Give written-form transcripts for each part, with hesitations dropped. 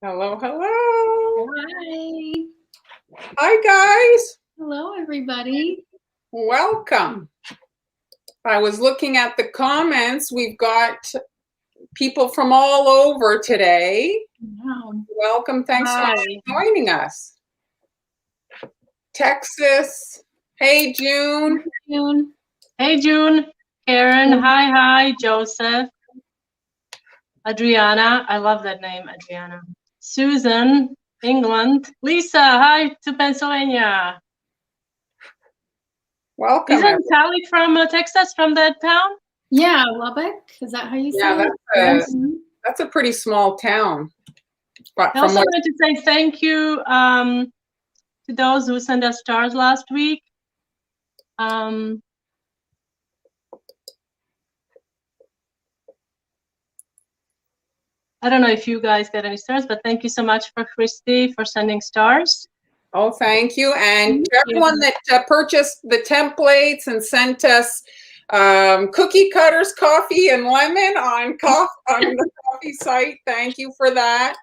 Hello, hello. Hi. Hi, guys. Hello, everybody. Welcome. I was looking at the comments. We've got people from all over today. Wow. Welcome. Thanks so much for joining us. Texas. Hey, June. June. Hey, June. Karen. Hi. Joseph. Adriana. I love that name, Adriana. Susan. England. Lisa. Hi to Pennsylvania. Welcome. Isn't Sally from Texas, from that town? Yeah, Lubbock. Is that how you say it? That's a pretty small town. But I also wanted to say thank you to those who sent us stars last week. I don't know if you guys got any stars, but thank you so much for Christy for sending stars. Oh, thank you. And to everyone that purchased the templates and sent us cookie cutters, coffee, and lemon on the coffee site, thank you for that.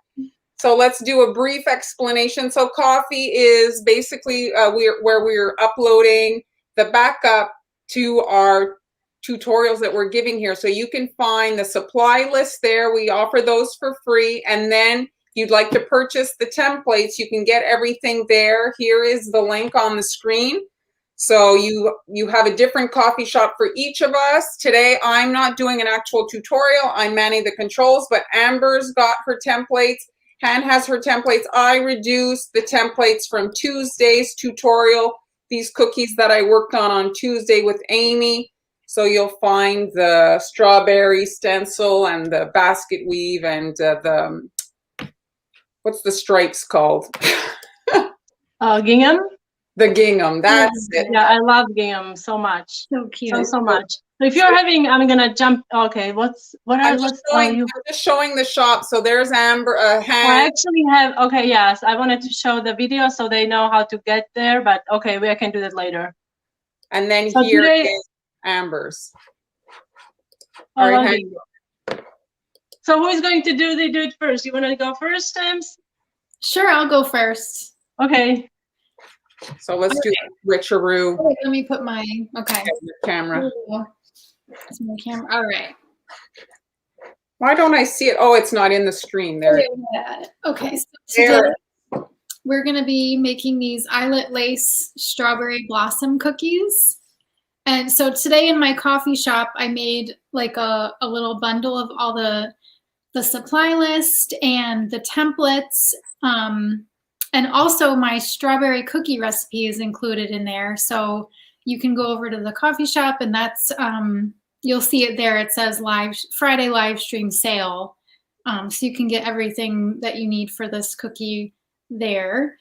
So let's do a brief explanation. So coffee is basically where we're uploading the backup to our tutorials that we're giving here. So you can find the supply list there. We offer those for free. And then if you'd like to purchase the templates, you can get everything there. Here is the link on the screen. So you have a different coffee shop for each of us. Today, I'm not doing an actual tutorial. I'm manning the controls, but Amber's got her templates. Han has her templates. I reduced the templates from Tuesday's tutorial, these cookies that I worked on Tuesday with Amy. So you'll find the strawberry stencil and the basket weave and what's the stripes called? Gingham? The gingham, that's it. Yeah, I love gingham so much. So cute. So much. So if you're having, I'm gonna jump. Okay, I'm just showing the shop. So there's Amber. I actually have. Okay, yes, I wanted to show the video so they know how to get there. But okay, I can do that later. And then so here is Amber's. All right. So who is going to do it first? You want to go first, Stems? Sure, I'll go first. Okay. So let's do switcheroo. Wait, let me put my camera. It's my camera. All right. Why don't I see it? Oh, it's not in the stream there. Okay. So today we're going to be making these eyelet lace strawberry blossom cookies. And so today in my coffee shop, I made like a little bundle of all the supply list and the templates. And also my strawberry cookie recipe is included in there. So you can go over to the coffee shop and that's, you'll see it there. It says Friday live stream sale. So you can get everything that you need for this cookie there.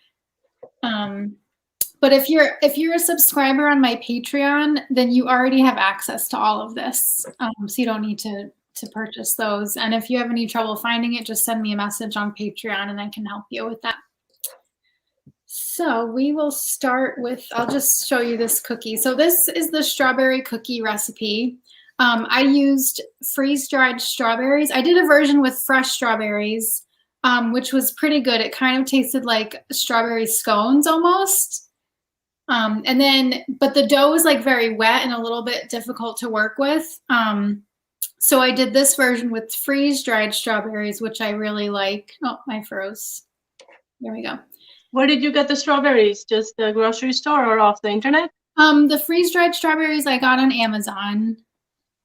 But if you're a subscriber on my Patreon, then you already have access to all of this. So you don't need to purchase those. And if you have any trouble finding it, just send me a message on Patreon and I can help you with that. So we will start with, I'll just show you this cookie. So this is the strawberry cookie recipe. I used freeze-dried strawberries. I did a version with fresh strawberries, which was pretty good. It kind of tasted like strawberry scones almost. But the dough was like very wet and a little bit difficult to work with. So I did this version with freeze-dried strawberries, which I really like. Oh, I froze. There we go. Where did you get the strawberries? Just the grocery store or off the internet? The freeze-dried strawberries I got on Amazon.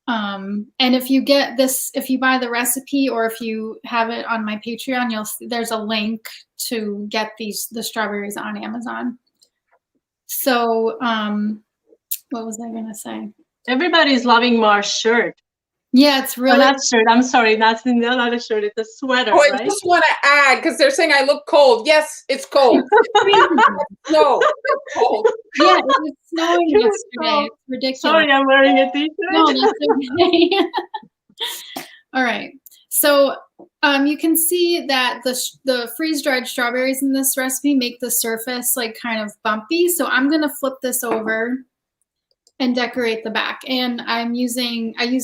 And if you get this, if you buy the recipe or if you have it on my Patreon, you'll see there's a link to get the strawberries on Amazon. So, what was I gonna say? Everybody's loving Mar's shirt. Yeah, it's really. Not shirt. I'm sorry, not a shirt. It's a sweater. Oh, I right? just want to add because they're saying I look cold. Yes, it's cold. No, it's cold. Yeah, it was snowing yesterday. It's ridiculous. Sorry, I'm wearing a t-shirt. No, that's okay. All right. So you can see that the freeze-dried strawberries in this recipe make the surface like kind of bumpy. So I'm gonna flip this over and decorate the back. And I used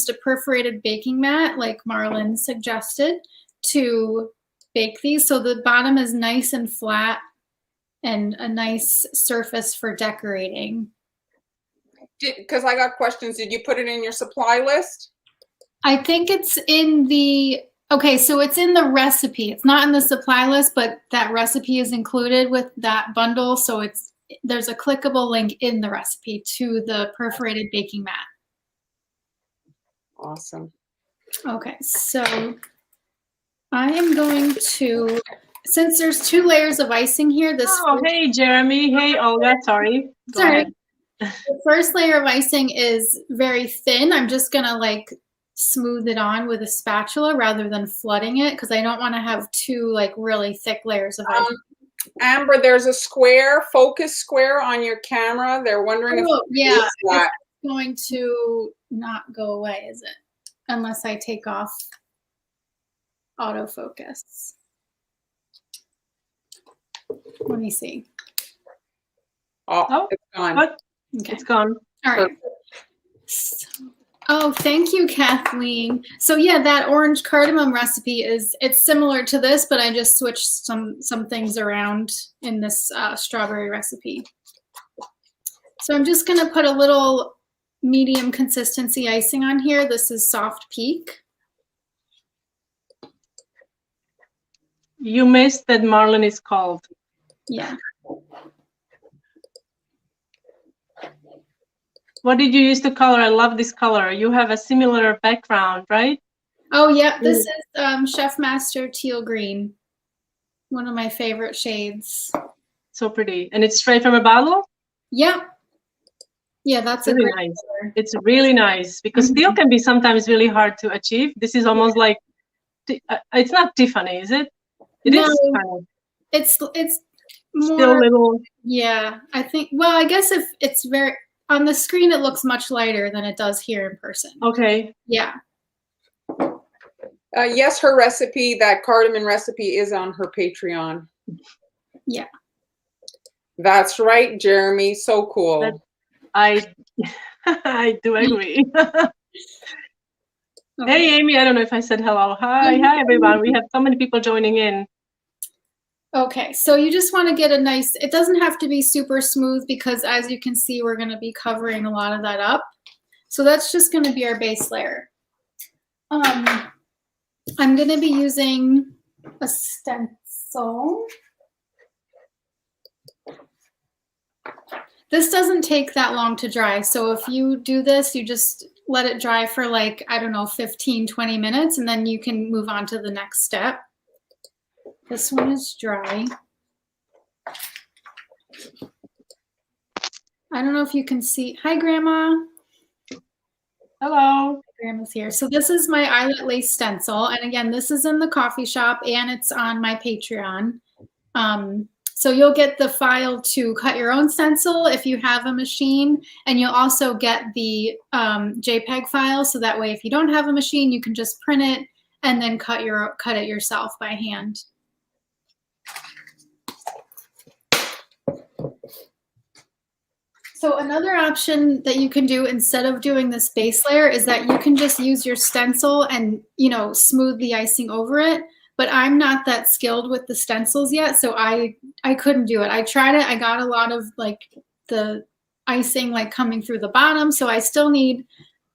a perforated baking mat like Marlon suggested to bake these. So the bottom is nice and flat and a nice surface for decorating. Because I got questions. Did you put it in your supply list? I think it's in the, okay, so it's in the recipe. It's not in the supply list, but that recipe is included with that bundle. So there's a clickable link in the recipe to the perforated baking mat. Awesome. Okay, so I am going to, since there's 2 layers of icing here, this. Oh, hey, Jeremy. Hey, Olga. Sorry. Go ahead. The first layer of icing is very thin. I'm just gonna like smooth it on with a spatula rather than flooding it because I don't want to have 2 like really thick layers of icing. Amber, there's a square, focus square on your camera. They're wondering if yeah, it's going to not go away, is it? Unless I take off autofocus. Let me see. Oh, it's gone. What? Okay. It's gone. All right. Oh, thank you, Kathleen. So yeah, that orange cardamom recipe it's similar to this, but I just switched some things around in this strawberry recipe. So I'm just gonna put a little medium consistency icing on here. This is soft peak. You missed that Marlon is called. Yeah. What did you use to color? I love this color. You have a similar background, right? Oh yeah, this is Chef Master Teal Green. One of my favorite shades. So pretty. And it's straight from a bottle? Yeah. Yeah, that's really a great nice. color. It's really nice because teal can be sometimes really hard to achieve. This is almost like, it's not Tiffany, is it? It No, is kind of. It's more, still little. Yeah, I think, well, I guess if it's very, on the screen, it looks much lighter than it does here in person. Okay. Yeah. Yes, her recipe, that cardamom recipe, is on her Patreon. Yeah. That's right, Jeremy. So cool. I do agree. Okay. Hey, Amy, I don't know if I said hello. Hi, everyone. We have so many people joining in. Okay, so you just want to get a nice, it doesn't have to be super smooth because as you can see, we're going to be covering a lot of that up. So that's just going to be our base layer. I'm going to be using a stencil. This doesn't take that long to dry. So if you do this, you just let it dry for like, I don't know, 15, 20 minutes, and then you can move on to the next step. This one is dry. I don't know if you can see. Hi, Grandma. Hello. Grandma's here. So this is my eyelet lace stencil. And again, this is in the coffee shop and it's on my Patreon. So you'll get the file to cut your own stencil if you have a machine. And you'll also get the JPEG file. So that way, if you don't have a machine, you can just print it and then cut it yourself by hand. So another option that you can do instead of doing this base layer is that you can just use your stencil and, you know, smooth the icing over it. But I'm not that skilled with the stencils yet, so I couldn't do it. I tried it. I got a lot of like the icing like coming through the bottom, so I still need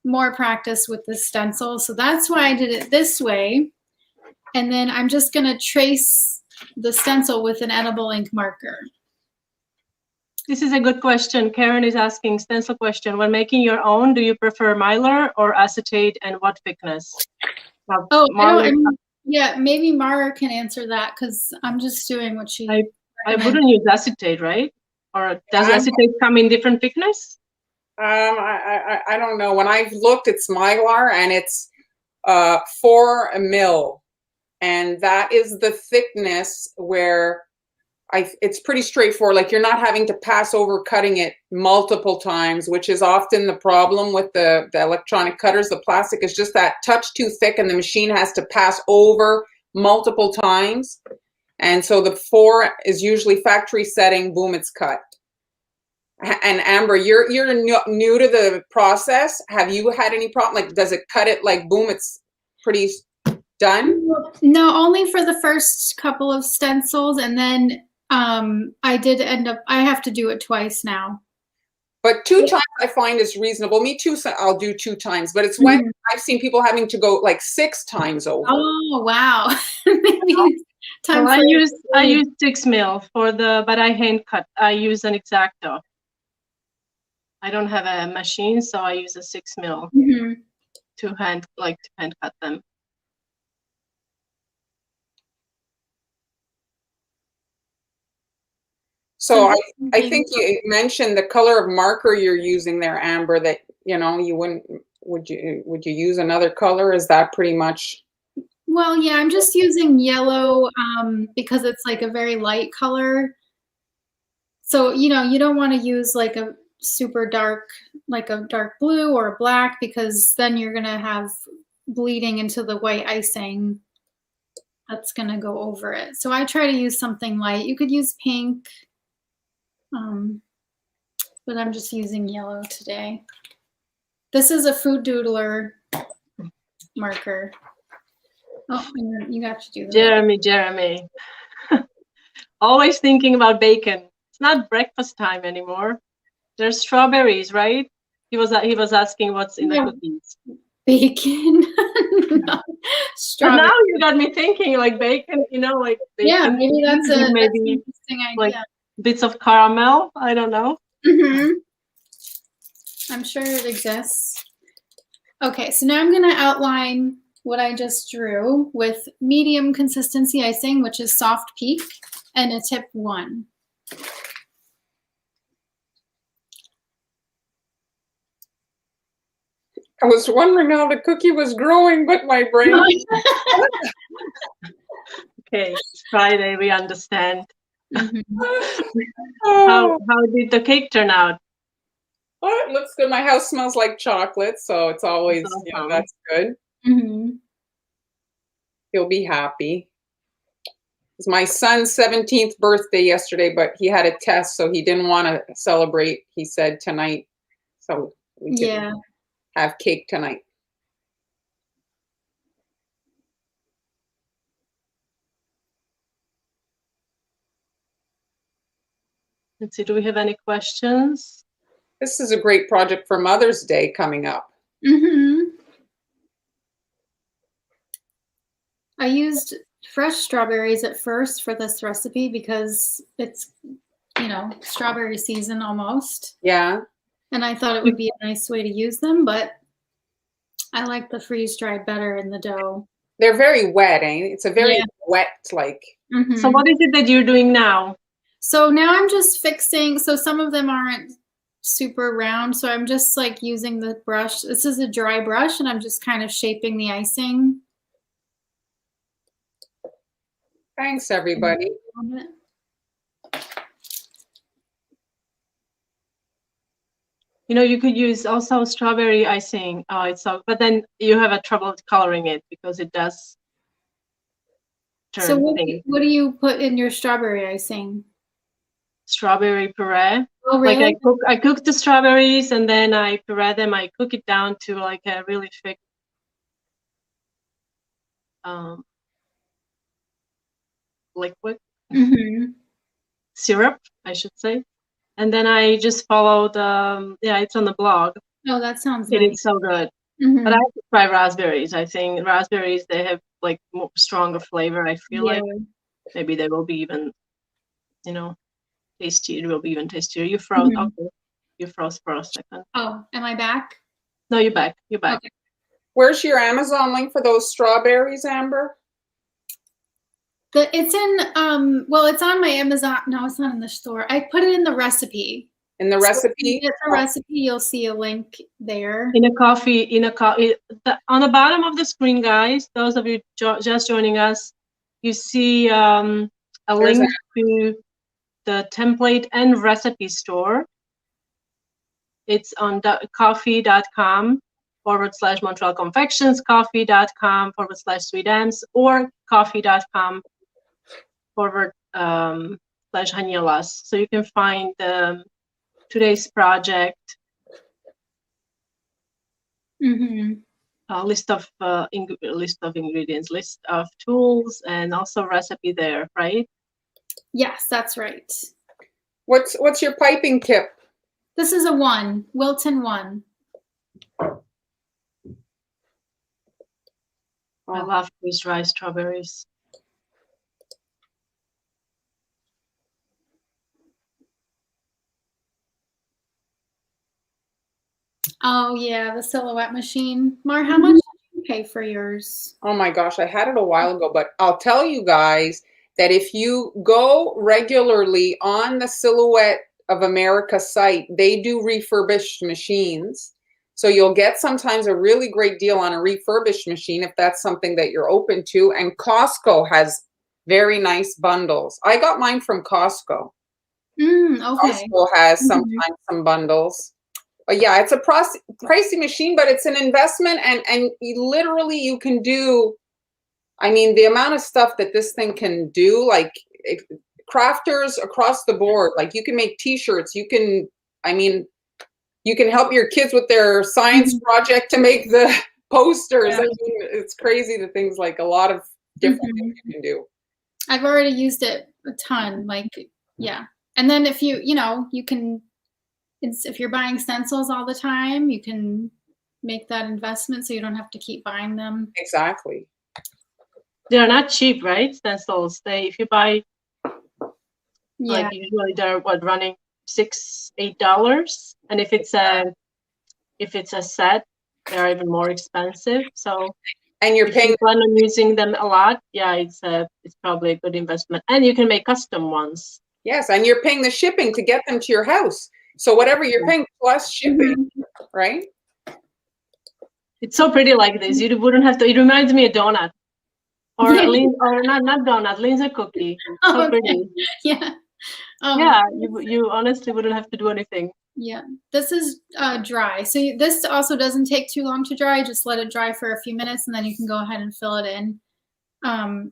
more practice with the stencil. So that's why I did it this way. And then I'm just going to trace the stencil with an edible ink marker. This is a good question. Karen is asking stencil question. When making your own, do you prefer mylar or acetate, and what thickness? Oh, yeah, maybe Mara can answer that because I'm just doing what she. I wouldn't use acetate, right? Or does acetate come in different thickness? I don't know. When I've looked, it's mylar and it's 4 mil, and that is the thickness where it's pretty straightforward. Like you're not having to pass over cutting it multiple times, which is often the problem with the electronic cutters. The plastic is just that touch too thick and the machine has to pass over multiple times. And so the 4 is usually factory setting, boom, it's cut. And Amber, you're new to the process. Have you had any problem? Like, does it cut it like boom, it's pretty Done? No, only for the first couple of stencils, and then I did end up, I have to do it twice now. But 2 times I find is reasonable. Me too, so I'll do 2 times. But it's when I've seen people having to go like 6 times over. Oh, wow. Maybe it's time Well, for I use 6 mil for the, but I hand cut. I use an X-Acto. I don't have a machine, so I use a 6 mil to hand cut them. So I think you mentioned the color of marker you're using there, Amber, that, you know, you wouldn't, would you use another color? Is that pretty much? Well, yeah, I'm just using yellow because it's like a very light color. So, you know, you don't want to use like a super dark, like a dark blue or a black, because then you're going to have bleeding into the white icing that's going to go over it. So I try to use something light. You could use pink. But I'm just using yellow today. This is a Food Doodler marker. Oh, you got to do that. Jeremy. Always thinking about bacon. It's not breakfast time anymore. There's strawberries, right? He was asking what's in the cookies. Bacon. No. But now you got me thinking, like bacon, you know, like bacon. Yeah, maybe that's an interesting idea. Like bits of caramel. I don't know. I'm sure it exists. Okay, so now I'm going to outline what I just drew with medium consistency icing, which is soft peak, and a tip 1. I was wondering how the cookie was growing, but my brain. Okay, it's Friday, we understand. Oh. How did the cake turn out? Well, it looks good. My house smells like chocolate, so it's always, you know, that's good. He'll be happy. It's my son's 17th birthday yesterday, but he had a test, so he didn't want to celebrate, he said, tonight. So we can have cake tonight. Let's see, do we have any questions? This is a great project for Mother's Day coming up. I used fresh strawberries at first for this recipe because it's, you know, strawberry season almost. Yeah. And I thought it would be a nice way to use them, but I like the freeze-dried better in the dough. They're very wet, eh? It's a very wet, like. So what is it that you're doing now? So now I'm just fixing, so some of them aren't super round, so I'm just like using the brush. This is a dry brush, and I'm just kind of shaping the icing. Thanks, everybody. You know, you could use also strawberry icing. Oh, it's so, but then you have a trouble coloring it because it does turn. So what do you put in your strawberry icing? Strawberry puree. Oh, really? Like I cook the strawberries and then I puree them. I cook it down to like a really thick liquid syrup, I should say. And then I just follow the, it's on the blog. Oh, that sounds nice. It is so good. But I have to try raspberries. I think raspberries, they have like more stronger flavor, I feel like. Maybe they will be even, you know, tastier. It will be even tastier. You froze. Okay. You froze for a second. Oh, am I back? No, you're back. You're back. Okay. Where's your Amazon link for those strawberries, Amber? It's in, well, it's on my Amazon. No, it's not in the store. I put it in the recipe. In the recipe? If you get the recipe, you'll see a link there. On the bottom of the screen, guys, those of you just joining us, you see a link to the template and recipe store. It's on coffee.com/Montreal Confections, coffee.com/SweetAmbs, or coffee.com/Haniela's. So you can find today's project. list of ingredients, list of tools, and also recipe there, right? Yes, that's right. What's your piping tip? This is a 1, Wilton 1. I love freeze-dried strawberries. Oh yeah, the silhouette machine. Mar, how much did you pay for yours? Oh my gosh, I had it a while ago, but I'll tell you guys that if you go regularly on the Silhouette of America site, they do refurbished machines. So you'll get sometimes a really great deal on a refurbished machine if that's something that you're open to. And Costco has very nice bundles. I got mine from Costco. Okay. Costco has sometimes some bundles. But yeah, it's a pricey machine, but it's an investment, and literally you can do, I mean, the amount of stuff that this thing can do, like crafters across the board, like you can make t-shirts, you can, I mean, you can help your kids with their science project to make the posters. Yeah. I mean, it's crazy the things, like a lot of different things you can do. I've already used it a ton, like, yeah. And then if you can, if you're buying stencils all the time, you can make that investment so you don't have to keep buying them. Exactly. They're not cheap, right? Stencils. If you buy, Yeah. like usually they're running $6-8, and if it's a set, they're even more expensive. So, and you're paying. If you plan on using them a lot, yeah, it's probably a good investment, and you can make custom ones. Yes, and you're paying the shipping to get them to your house. So whatever you're paying plus shipping, right? It's so pretty like this. You wouldn't have to. It reminds me of donut, or not donut, Lindsay cookie. So pretty. Yeah. Yeah, you honestly wouldn't have to do anything. Yeah, this is dry. So this also doesn't take too long to dry. Just let it dry for a few minutes, and then you can go ahead and fill it in. Donna,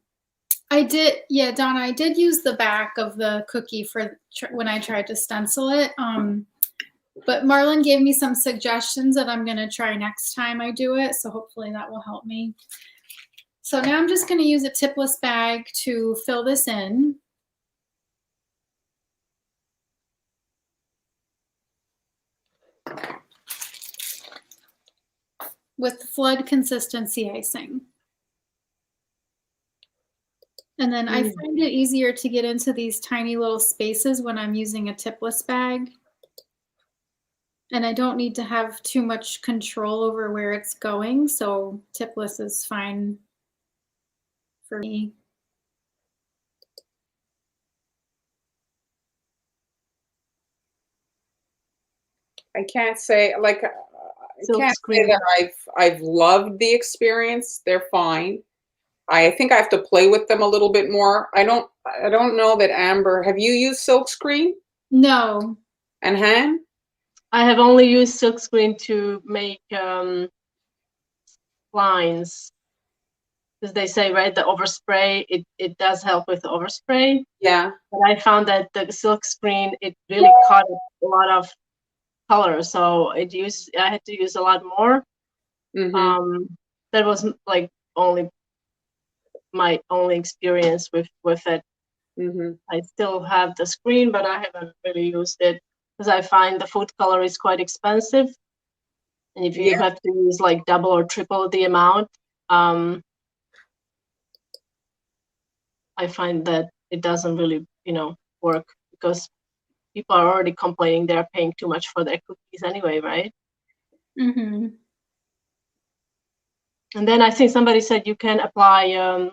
I did use the back of the cookie for when I tried to stencil it. But Marlon gave me some suggestions that I'm going to try next time I do it. So hopefully that will help me. So now I'm just going to use a tipless bag to fill this in. With flood consistency icing. And then I find it easier to get into these tiny little spaces when I'm using a tipless bag. And I don't need to have too much control over where it's going, so tipless is fine for me. I can't say, like, I can't say that I've loved the experience. They're fine. I think I have to play with them a little bit more. I don't know that Amber, have you used silkscreen? No. And Han? I have only used silkscreen to make lines, because they say, right, the overspray, it does help with the overspray. Yeah. But I found that the silkscreen, it really caught a lot of color, so I had to use a lot more. That was like my only experience with it. I still have the screen, but I haven't really used it because I find the food color is quite expensive, and if you have to use like double or triple the amount, I find that it doesn't really work, because people are already complaining they're paying too much for their cookies anyway, right? And then I think somebody said you can apply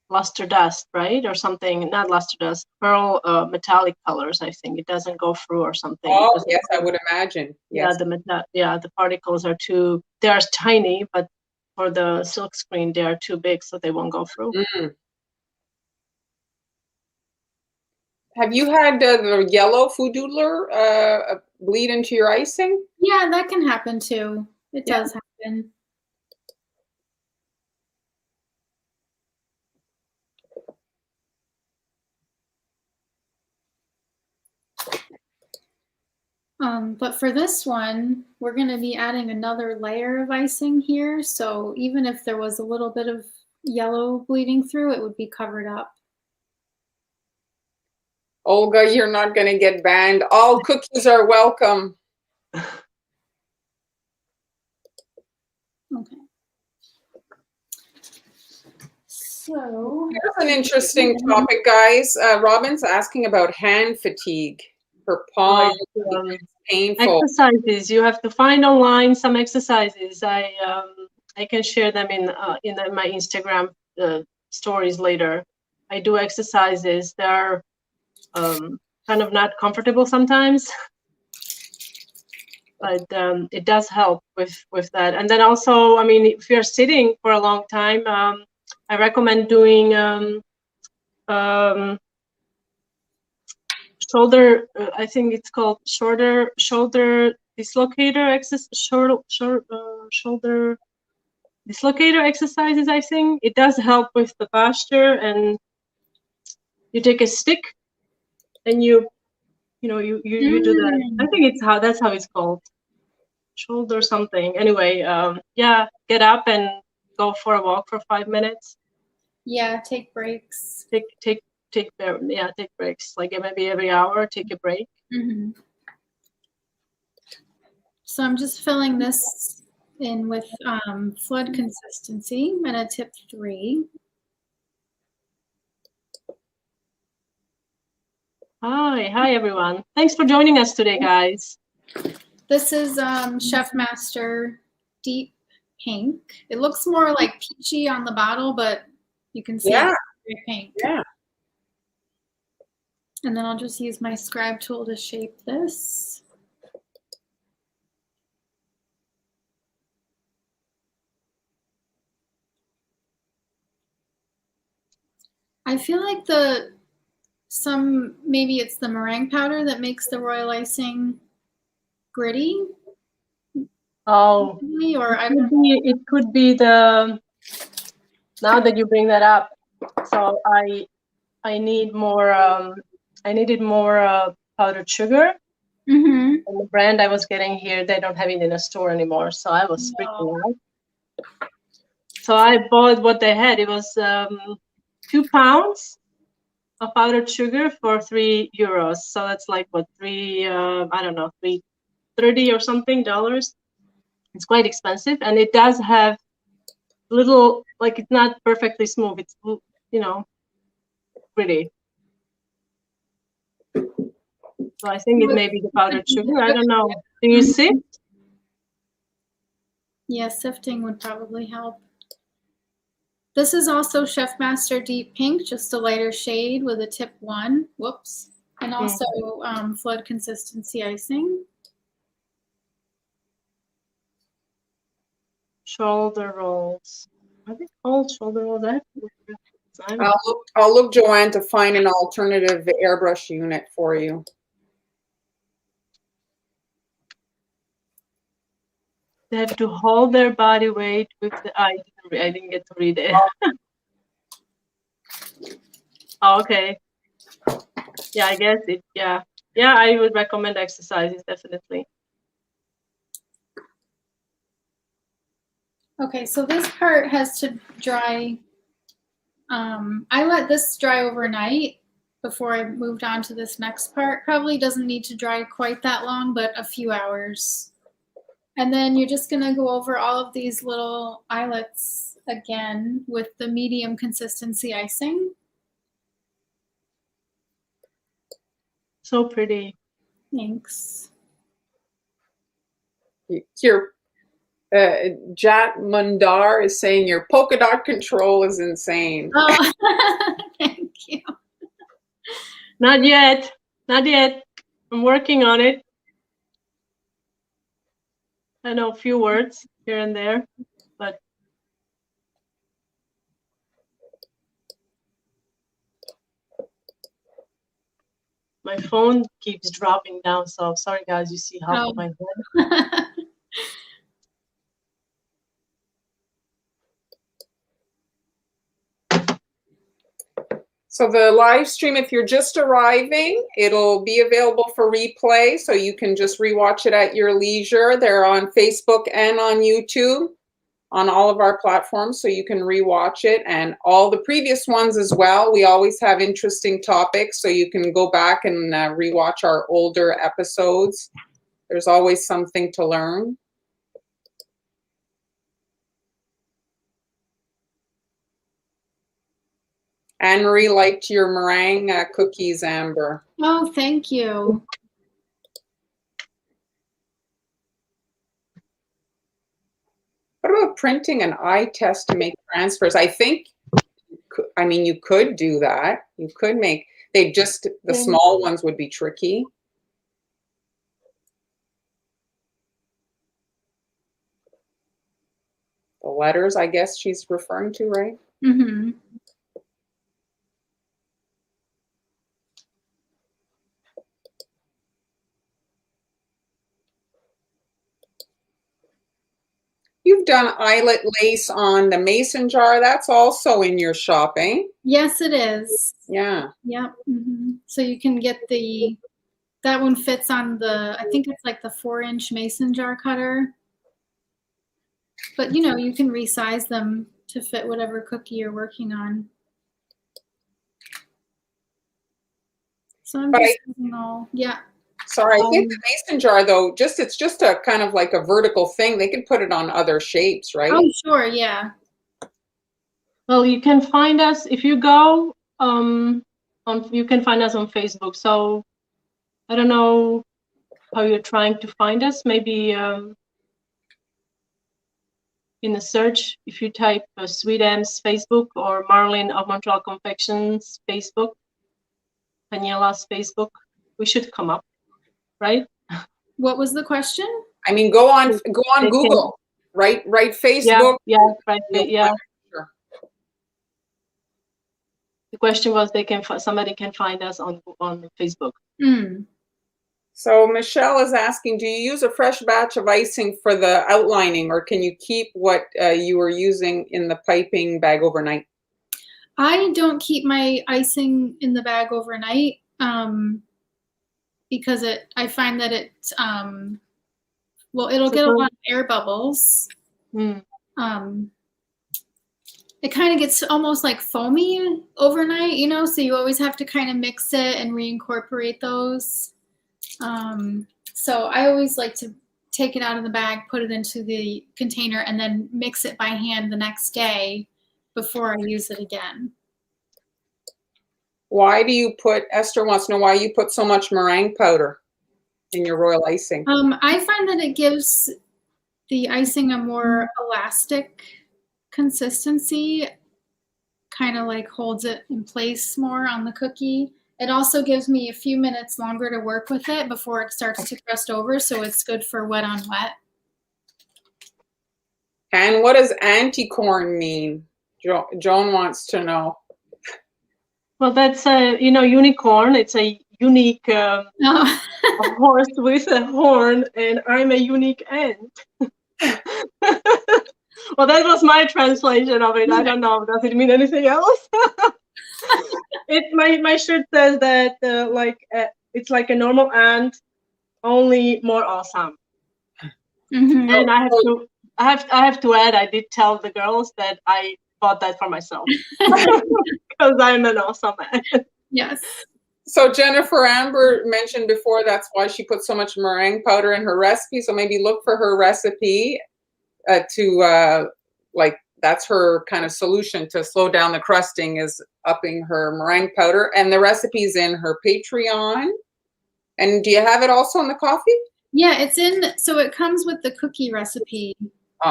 luster dust, right? Or something, not luster dust, pearl metallic colors. I think it doesn't go through or something. Oh, yes, I would imagine. Yes. Yeah, the particles are they are tiny, but for the silk screen, they are too big, so they won't go through. Have you had the yellow food doodler bleed into your icing? Yeah, that can happen too. It does happen. But for this one, we're going to be adding another layer of icing here. So even if there was a little bit of yellow bleeding through, it would be covered up. Olga, you're not going to get banned. All cookies are welcome. Okay. So here's an interesting topic, guys. Robin's asking about hand fatigue. Her palm is painful. Exercises. You have to find online some exercises. I can share them in my Instagram stories later. I do exercises. They're kind of not comfortable sometimes, but it does help with that. And then also, I mean, if you're sitting for a long time, I recommend doing shoulder. I think it's called shoulder dislocator exercise. Shoulder dislocator exercises. I think it does help with the posture. And you take a stick and you do that. I think that's how it's called. Shoulder something. Anyway, yeah, get up and go for a walk for 5 minutes. Yeah, take breaks. Take breaks. Like maybe every hour, take a break. Mm-hmm. So I'm just filling this in with flood consistency and a tip 3. Hi everyone. Thanks for joining us today, guys. This is Chef Master Deep Pink. It looks more like peachy on the bottle, but you can see it's very pink. Yeah. And then I'll just use my scribe tool to shape this. I feel like maybe it's the meringue powder that makes the royal icing gritty. Oh, or it could be the, now that you bring that up. So I need more. I needed more powdered sugar. Mm-hmm. And the brand I was getting here, they don't have it in a store anymore. So I was freaking out. So I bought what they had. It was 2 pounds of powdered sugar for €3. So that's like what, I don't know, $3.30 or something dollars. It's quite expensive, and it does have little, like, it's not perfectly smooth. It's, pretty. So I think it may be the powdered sugar. I don't know. Do you sift? Yeah, sifting would probably help. This is also Chef Master Deep Pink, just a lighter shade with a tip 1. Whoops. And also flood consistency icing. Shoulder rolls. Are they called shoulder rolls? I'll look, Joanne, to find an alternative airbrush unit for you. They have to hold their body weight with the. I didn't get to read it. Oh, okay. Yeah, I guess it. Yeah, I would recommend exercises, definitely. Okay, so this part has to dry. I let this dry overnight before I moved on to this next part. Probably doesn't need to dry quite that long, but a few hours. And then you're just gonna go over all of these little eyelets again with the medium consistency icing. So pretty. Thanks. Here, Jat Mundar is saying your polka dot control is insane. Oh, thank you. Not yet. Not yet. I'm working on it. I know a few words here and there, but my phone keeps dropping down. So sorry, guys. You see half of my head. So the live stream, if you're just arriving, it'll be available for replay, so you can just rewatch it at your leisure. They're on Facebook and on YouTube, on all of our platforms, so you can rewatch it, and all the previous ones as well. We always have interesting topics, so you can go back and rewatch our older episodes. There's always something to learn. Anne-Marie liked your meringue cookies, Amber. Oh, thank you. What about printing an eye test to make transfers? I think, I mean, you could do that. You could make, the small ones would be tricky. The letters, I guess she's referring to, right? Mm-hmm. You've done eyelet lace on the mason jar. That's also in your shopping. Yes, it is. Yeah. Yep. Mm-hmm. So you can get that one fits on I think it's like the 4-inch mason jar cutter. But you know, you can resize them to fit whatever cookie you're working on. So I'm just yeah. Sorry, I think the mason jar though, it's just a kind of like a vertical thing. They can put it on other shapes, right? Oh, sure, yeah. Well, you can find us if you go you can find us on Facebook. So I don't know how you're trying to find us. Maybe in the search, if you type SweetAmbs Facebook or Marlene of Montreal Confections Facebook, Haniela's Facebook, we should come up, right? What was the question? I mean, go on Google, right Facebook. Yeah, right. Yeah. Sure. The question was, somebody can find us on Facebook. Mm. So Michelle is asking, do you use a fresh batch of icing for the outlining, or can you keep what you were using in the piping bag overnight? I don't keep my icing in the bag overnight because I find that it'll get a lot of air bubbles. Mm. It kind of gets almost like foamy overnight, you know, so you always have to kind of mix it and reincorporate those. So I always like to take it out of the bag, put it into the container, and then mix it by hand the next day before I use it again. Why do you Esther wants to know why you put so much meringue powder in your royal icing? I find that it gives the icing a more elastic consistency, kind of like holds it in place more on the cookie. It also gives me a few minutes longer to work with it before it starts to crust over, so it's good for wet on wet. And what does anti-corn mean? Joan wants to know. Well, that's a unicorn. It's a unique horse with a horn, and I'm a unique ant. Well, that was my translation of it. I don't know. Does it mean anything else? My shirt says that it's like a normal ant, only more awesome. Mm-hmm. And I have to add, I did tell the girls that I bought that for myself because I'm an awesome ant. Yes. So Jennifer Amber mentioned before that's why she put so much meringue powder in her recipe. So maybe look for her recipe that's her kind of solution to slow down the crusting, is upping her meringue powder. And the recipe's in her Patreon. And do you have it also in the coffee? Yeah, so it comes with the cookie recipe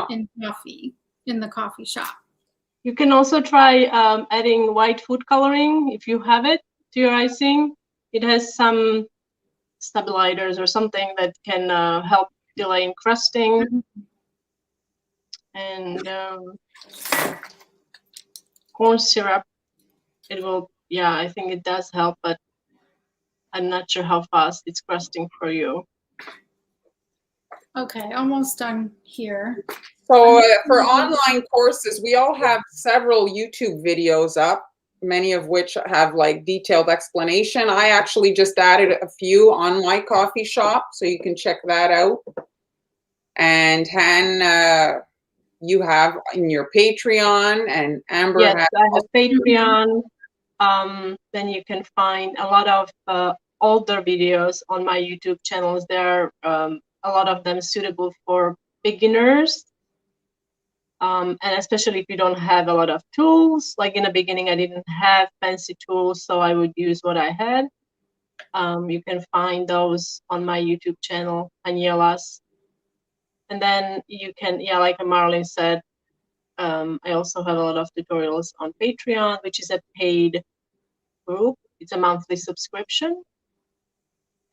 in the coffee shop. You can also try adding white food coloring if you have it to your icing. It has some stabilizers or something that can help delay crusting. Mm-hmm. And corn syrup, I think it does help, but I'm not sure how fast it's crusting for you. Okay, almost done here. So for online courses, we all have several YouTube videos up many of which have like detailed explanation. I actually just added a few on my coffee shop, so you can check that out. And Han, you have in your Patreon, and Amber Yes, has. I have Patreon. Then you can find a lot of older videos on my YouTube channels. There are a lot of them suitable for beginners. And especially if you don't have a lot of tools. Like in the beginning, I didn't have fancy tools, so I would use what I had. You can find those on my YouTube channel, Haniela's. And then you can, yeah, like Marilyn said, I also have a lot of tutorials on Patreon, which is a paid group. It's a monthly subscription.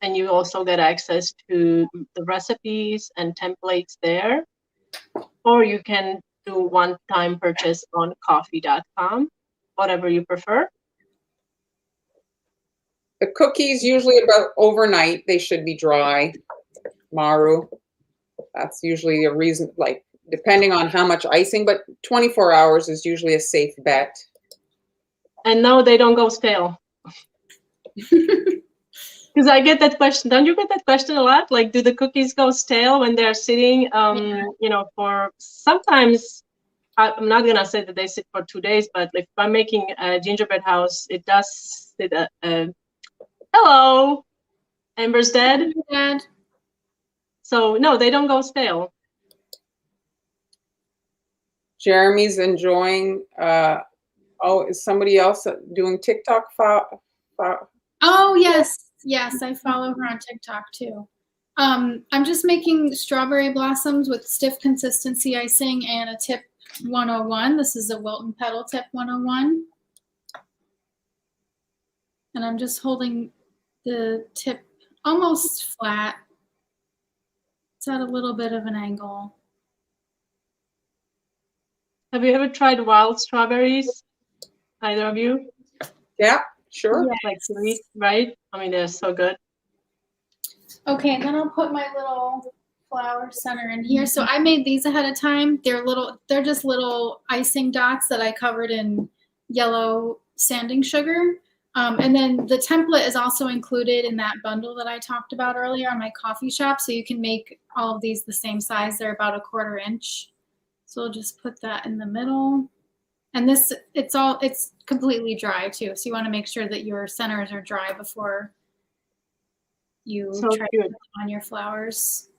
And you also get access to the recipes and templates there. Or you can do one-time purchase on coffee.com, whatever you prefer. The cookies usually about overnight, they should be dry, Maru. That's usually a reason, like depending on how much icing, but 24 hours is usually a safe bet. And no, they don't go stale. Because I get that question. Don't you get that question a lot? Like, do the cookies go stale when they're sitting, you know, for sometimes, I'm not going to say that they sit for 2 days, but if I'm making a gingerbread house, it does sit, hello, Amber's dead. Dad. So no, they don't go stale. Jeremy's enjoying, oh, is somebody else doing TikTok? Oh, yes. Yes, I follow her on TikTok too. I'm just making strawberry blossoms with stiff consistency icing and a tip 101. This is a Wilton Petal tip 101. And I'm just holding the tip almost flat. It's at a little bit of an angle. Have you ever tried wild strawberries? Either of you? Yeah, sure. Yes. Like sweet, right? I mean, they're so good. Okay, and then I'll put my little flower center in here. So I made these ahead of time. They're just little icing dots that I covered in yellow sanding sugar. And then the template is also included in that bundle that I talked about earlier on my coffee shop. So you can make all of these the same size. They're about 1/4 inch. So I'll just put that in the middle. And this, it's completely dry too. So you want to make sure that your centers are dry before you try to put them on your flowers.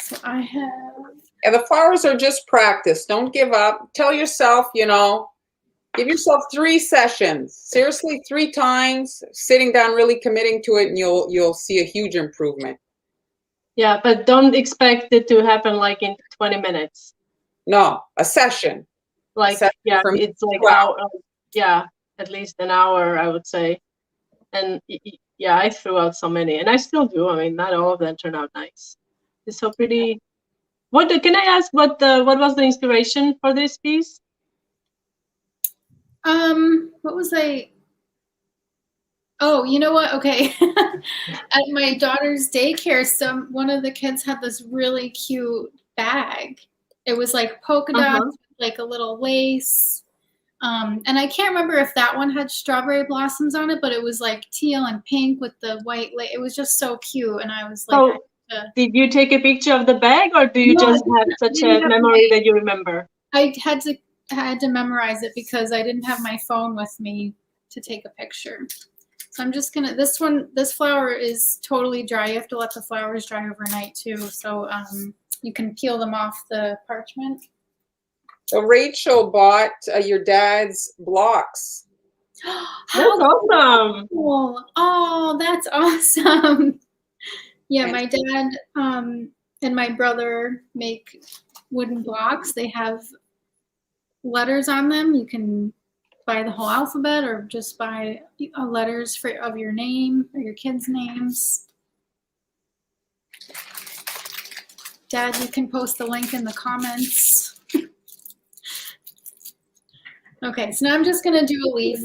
So I have. Yeah, the flowers are just practice. Don't give up. Tell yourself, you know, give yourself 3 sessions. Seriously, 3 times, sitting down, really committing to it, and you'll see a huge improvement. Yeah, but don't expect it to happen like in 20 minutes. No, a session. Like, yeah, it's like yeah, at least an hour, I would say. And yeah, I threw out so many, and I still do. I mean, not all of them turn out nice. It's so pretty. Can I ask what was the inspiration for this piece? What was I? Oh, you know what? Okay. At my daughter's daycare, one of the kids had this really cute bag. It was like polka dots, with like a little lace. And I can't remember if that one had strawberry blossoms on it, but it was like teal and pink with the white lace. It was just so cute. And I was like, did you take a picture of the bag, or do you just have such a memory that you remember? I had to memorize it because I didn't have my phone with me to take a picture. So I'm just gonna, this flower is totally dry. You have to let the flowers dry overnight too. So you can peel them off the parchment. So Rachel bought your dad's blocks. That's awesome. Cool. Oh, that's awesome. Yeah, my dad and my brother make wooden blocks. They have letters on them. You can buy the whole alphabet or just buy letters of your name or your kids' names. Dad, you can post the link in the comments. Okay, so now I'm just gonna do a leaf.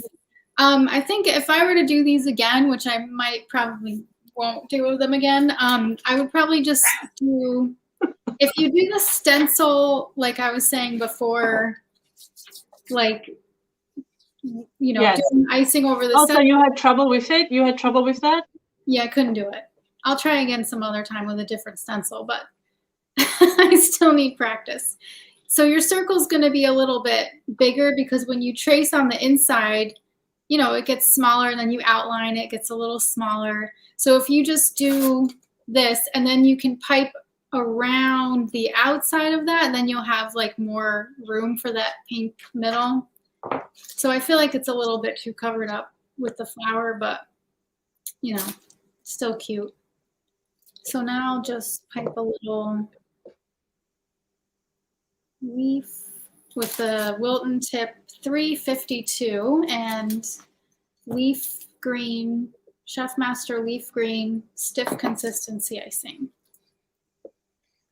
I think if I were to do these again, which I probably won't do them again, I would probably just do, if you do the stencil, like I was saying before, like you know, Yes. doing icing over the Also, center. you had trouble with it? You had trouble with that? Yeah, I couldn't do it. I'll try again some other time with a different stencil, but I still need practice. So your circle's going to be a little bit bigger because when you trace on the inside, you know, it gets smaller, and then you outline it, gets a little smaller. So if you just do this, and then you can pipe around the outside of that, and then you'll have like more room for that pink middle. So I feel like it's a little bit too covered up with the flower, but you know, still cute. So now I'll just pipe a little leaf with the Wilton tip 352 and leaf green, Chef Master leaf green, stiff consistency icing.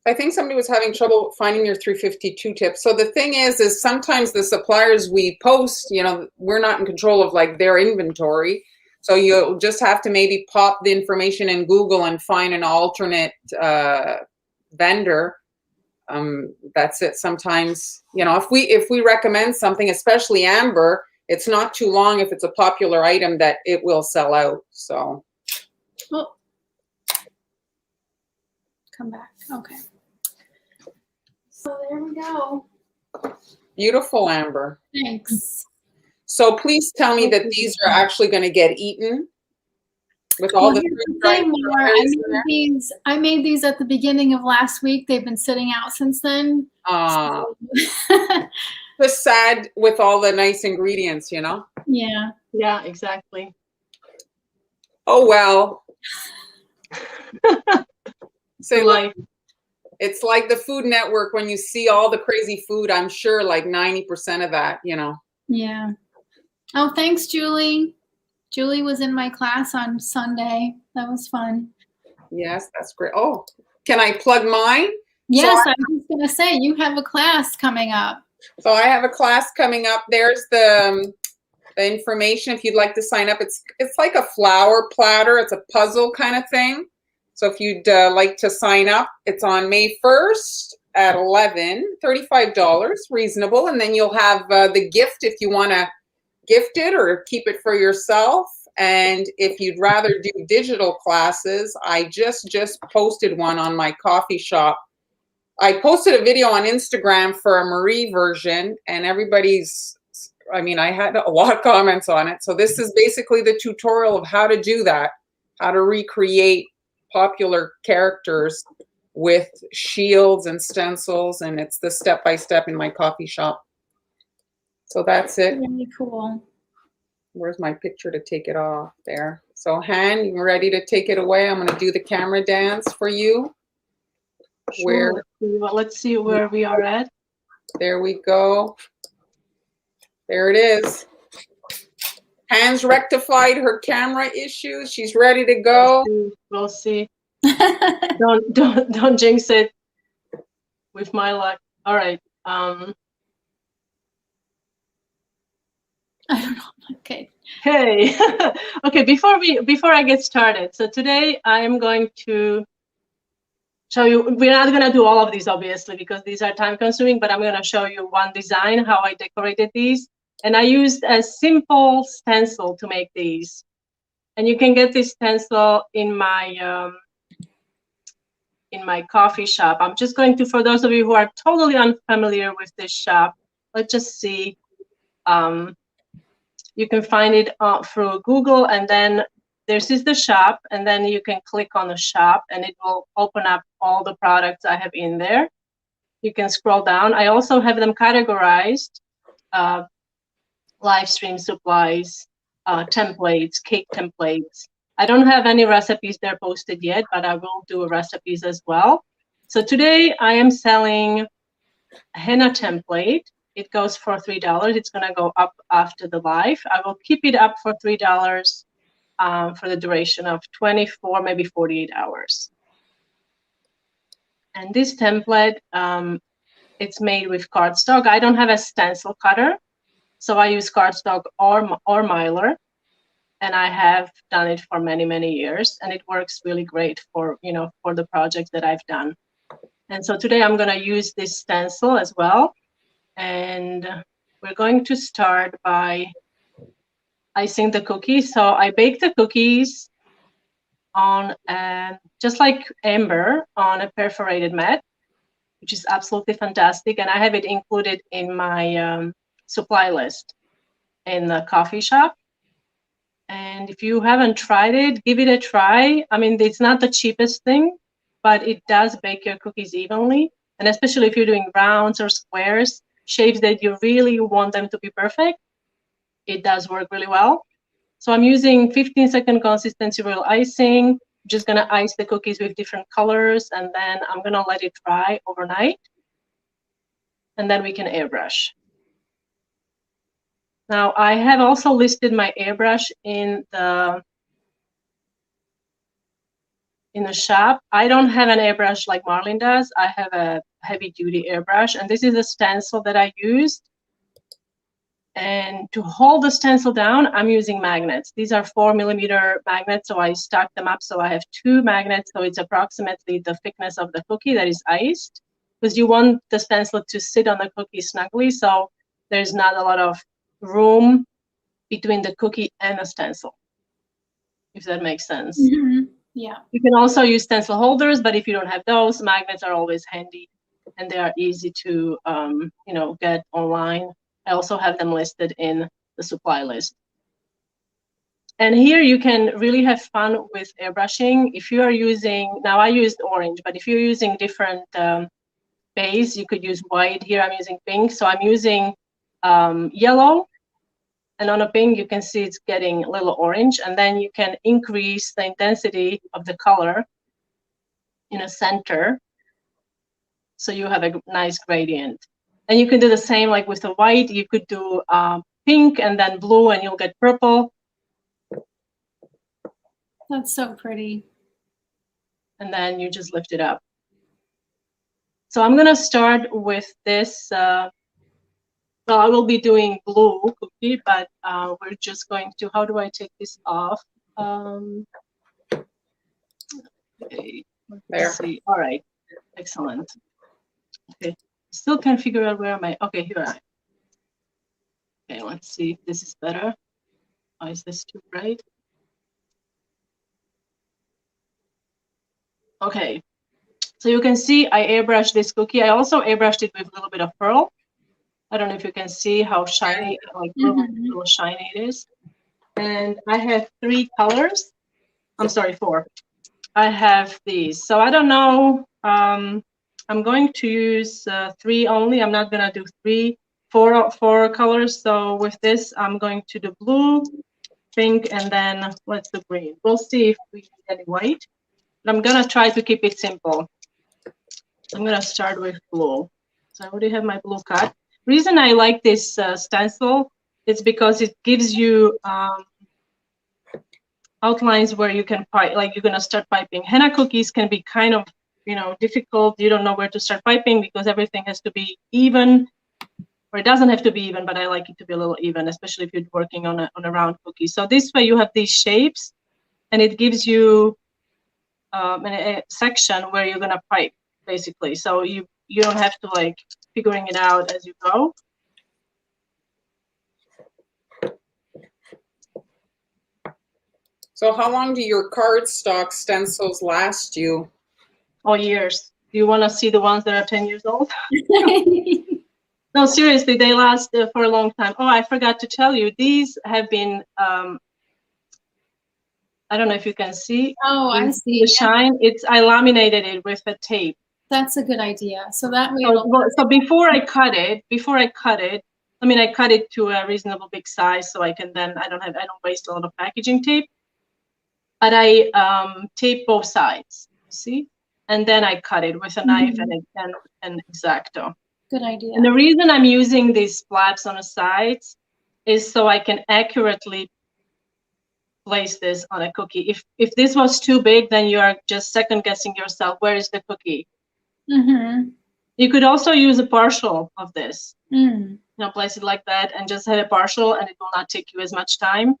I think somebody was having trouble finding your 352 tip. So the thing is sometimes the suppliers we post, you know, we're not in control of like their inventory. So you'll just have to maybe pop the information in Google and find an alternate vendor. That's it. Sometimes, you know, if we recommend something, especially amber, it's not too long if it's a popular item that it will sell out. So. Oh. Come back. Okay. So there we go. Beautiful, Amber. Thanks. So please tell me that these are actually going to get eaten with all the freeze-dried strawberries. I made these at the beginning of last week. They've been sitting out since then. Just sad with all the nice ingredients, you know? Yeah. Yeah, exactly. Oh, well. So like, it's like the Food Network when you see all the crazy food. I'm sure like 90% of that, you know. Yeah. Oh, thanks, Julie. Julie was in my class on Sunday. That was fun. Yes, that's great. Oh, can I plug mine? Yes, I was going to say, you have a class coming up. So I have a class coming up. There's the information if you'd like to sign up. It's like a flower platter. It's a puzzle kind of thing. So if you'd like to sign up, it's on May 1st at 11, $35, reasonable. And then you'll have the gift if you want to gift it or keep it for yourself. And if you'd rather do digital classes, I just posted one on my coffee shop. I posted a video on Instagram for a Marie version, and I had a lot of comments on it. So this is basically the tutorial of how to do that, how to recreate popular characters with shields and stencils, and it's the step-by-step in my coffee shop. So that's it. Really cool. Where's my picture to take it off? There. So Han, you ready to take it away? I'm going to do the camera dance for you. Sure. Let's see where we are at. There we go. There it is. Han's rectified her camera issues. She's ready to go. We'll see. Don't jinx it with my luck. All right. I don't know. Okay. Hey. Okay, before I get started. So today I am going to show you, we're not going to do all of these obviously because these are time consuming, but I'm going to show you one design, how I decorated these. And I used a simple stencil to make these. And you can get this stencil in my coffee shop. I'm just going to, for those of you who are totally unfamiliar with this shop, let's just see. You can find it through Google, and then this is the shop, and then you can click on the shop, and it will open up all the products I have in there. You can scroll down. I also have them categorized. Livestream supplies, templates, cake templates. I don't have any recipes there posted yet, but I will do recipes as well. So today I am selling a henna template. It goes for $3. It's going to go up after the live. I will keep it up for $3 for the duration of 24, maybe 48 hours. And this template, it's made with cardstock. I don't have a stencil cutter, so I use cardstock or Mylar, and I have done it for many, many years, and it works really great for, for the projects that I've done. And so today I'm going to use this stencil as well, and we're going to start by icing the cookies. So I bake the cookies on just like amber on a perforated mat, which is absolutely fantastic. And I have it included in my supply list in the coffee shop. And if you haven't tried it, give it a try. I mean, it's not the cheapest thing, but it does bake your cookies evenly. And especially if you're doing rounds or squares, shapes that you really want them to be perfect, it does work really well. So I'm using 15-second consistency real icing. I'm just gonna ice the cookies with different colors, and then I'm gonna let it dry overnight. And then we can airbrush. Now I have also listed my airbrush in the shop. I don't have an airbrush like Marlene does. I have a heavy duty airbrush, and this is a stencil that I used. And to hold the stencil down, I'm using magnets. These are 4mm magnets, so I stack them up. So I have 2 magnets, so it's approximately the thickness of the cookie that is iced, because you want the stencil to sit on the cookie snugly, so there's not a lot of room between the cookie and the stencil, if that makes sense. Mm-hmm. Yeah. You can also use stencil holders, but if you don't have those, magnets are always handy, and they are easy to get online. I also have them listed in the supply list. And here you can really have fun with airbrushing. If you are using, now I used orange, but if you're using different base, you could use white. Here I'm using pink, so I'm using yellow. And on a pink, you can see it's getting a little orange, and then you can increase the intensity of the color in a center, so you have a nice gradient. And you can do the same like with the white. You could do pink and then blue, and you'll get purple. That's so pretty. And then you just lift it up. So I'm gonna start with this. Well, I will be doing blue cookie, but we're just going to, how do I take this off? Okay, let's see. All right, excellent. Okay, still can't figure out where am I. Okay, here I am. Okay, let's see if this is better. Oh, is this too bright? Okay, so you can see I airbrushed this cookie. I also airbrushed it with a little bit of pearl. I don't know if you can see how shiny, like little shiny it is. And I have 3 colors. I'm sorry, 4. I have these. So I don't know. I'm going to use 3 only. I'm not gonna do 4 colors. So with this, I'm going to do blue, pink, and then let's do green. We'll see if we get any white. But I'm gonna try to keep it simple. I'm gonna start with blue. So I already have my blue cut. Reason I like this stencil is because it gives you outlines where you can pipe, like you're gonna start piping. Henna cookies can be kind of, difficult. You don't know where to start piping because everything has to be even, or it doesn't have to be even, but I like it to be a little even, especially if you're working on a round cookie. So this way you have these shapes, and it gives you a section where you're gonna pipe, basically. So you don't have to like figuring it out as you go. So how long do your cardstock stencils last you? Oh, years. Do you want to see the ones that are 10 years old? No, seriously, they last for a long time. Oh, I forgot to tell you, these have been, I don't know if you can see. Oh, I see. The shine, I laminated it with a tape. That's a good idea. So that way so before I cut it, I mean, I cut it to a reasonable big size so I can then, I don't waste a lot of packaging tape. But I tape both sides, see? And then I cut it with a knife and an X-Acto. Good idea. And the reason I'm using these flaps on the sides is so I can accurately place this on a cookie. If this was too big, then you are just second guessing yourself. Where is the cookie? You could also use a partial of this. Place it like that and just have a partial, and it will not take you as much time.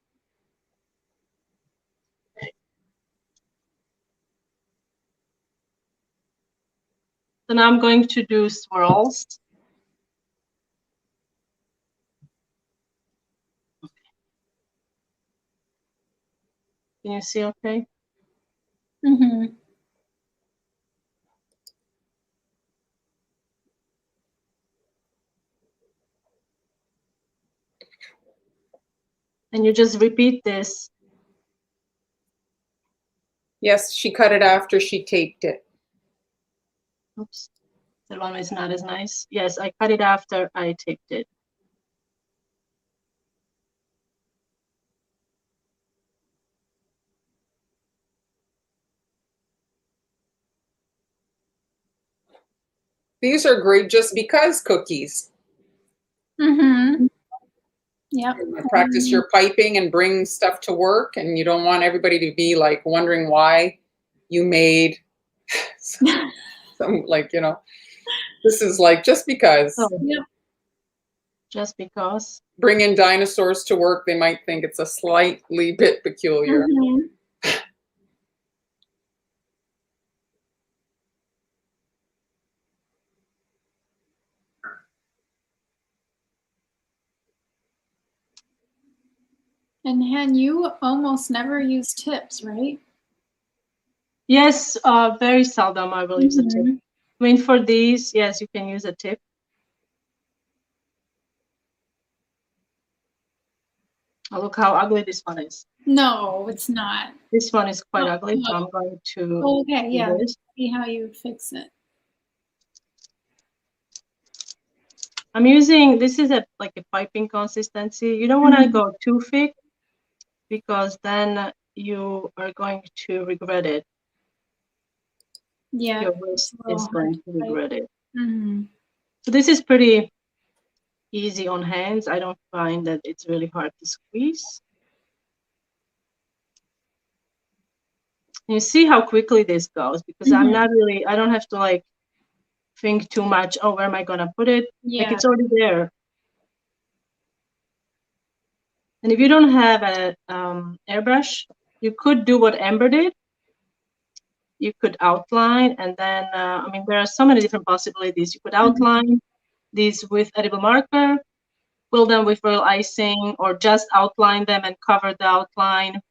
So now I'm going to do swirls. Can you see okay? Mm-hmm. And you just repeat this. Yes, she cut it after she taped it. Oops, that one is not as nice. Yes, I cut it after I taped it. These are great just because cookies. Mm-hmm. Yep. Practice your piping and bring stuff to work, and you don't want everybody to be like wondering why you made some like, you know, this is like just because. Oh, Yep. just because. Bring in dinosaurs to work, they might think it's a slightly bit peculiar. Mm-hmm. And Hen, you almost never use tips, right? Yes, very seldom I will use a tip. I mean, for these, yes, you can use a tip. Oh, look how ugly this one is. No, it's not. This one is quite Oh, ugly, so oh. I'm going to Okay, do yeah. this. See how you fix it. I'm using, this is like a piping consistency. You don't want to go too thick because then you are going to regret it. Yeah. Your wrist is going to regret it. Mm-hmm. So this is pretty easy on hands. I don't find that it's really hard to squeeze. You see how quickly this goes because I'm not really, I don't have to like think too much, oh, where am I going to put it? Yeah. Like it's already there. And if you don't have a airbrush, you could do what Amber did. You could outline, and then, I mean, there are so many different possibilities. You could outline these with edible marker, fill them with real icing, or just outline them and cover the outline.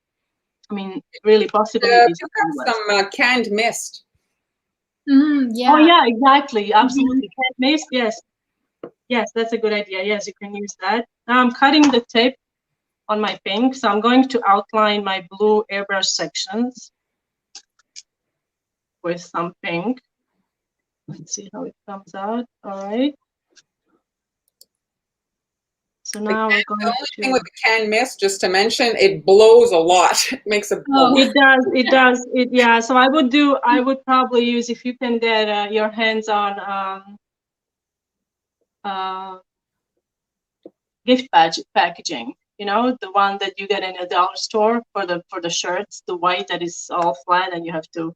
I mean, really possibilities. Pick up some canned mist. Yeah. Oh yeah, exactly, absolutely. Canned mist, yes. Yes, that's a good idea. Yes, you can use that. Now I'm cutting the tip on my pink, so I'm going to outline my blue airbrush sections with some pink. Let's see how it comes out. All right. So now we're going the only to. thing with the canned mist, just to mention, it blows a lot. It makes a. It does. It does. It yeah. So I would probably use, if you can get your hands on gift packaging. You know, the one that you get in a dollar store for the shirts, the white that is all flat and you have to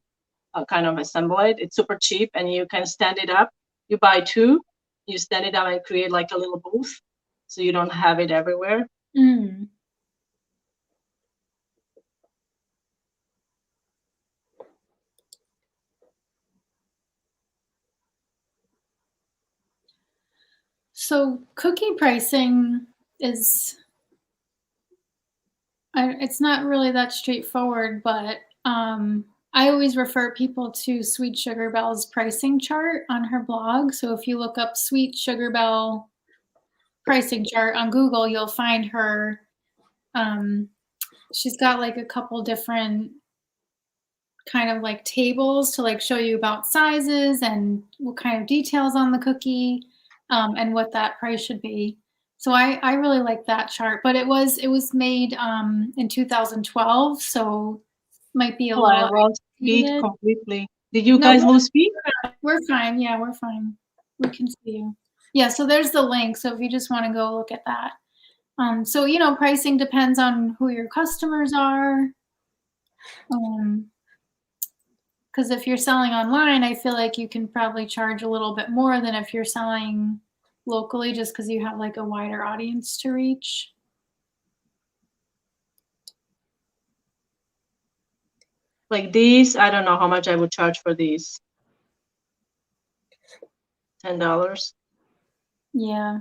kind of assemble it. It's super cheap and you can stand it up. You buy two, you stand it up and create like a little booth, so you don't have it everywhere. So cookie pricing is, it's not really that straightforward, but I always refer people to Sweet Sugar Bell's pricing chart on her blog. So if you look up Sweet Sugar Bell pricing chart on Google, you'll find her. She's got like a couple different kind of like tables to like show you about sizes and what kind of details on the cookie, and what that price should be. So I really like that chart, but it was made in 2012, so might be a little. I lost speed completely. Did you No, guys lose speed? We're fine. Yeah, we're fine. We can see you. Yeah, so there's the link. So if you just want to go look at that. So you know, pricing depends on who your customers are. Because if you're selling online, I feel like you can probably charge a little bit more than if you're selling locally, just because you have like a wider audience to reach. Like these, I don't know how much I would charge for these. $10. Yeah.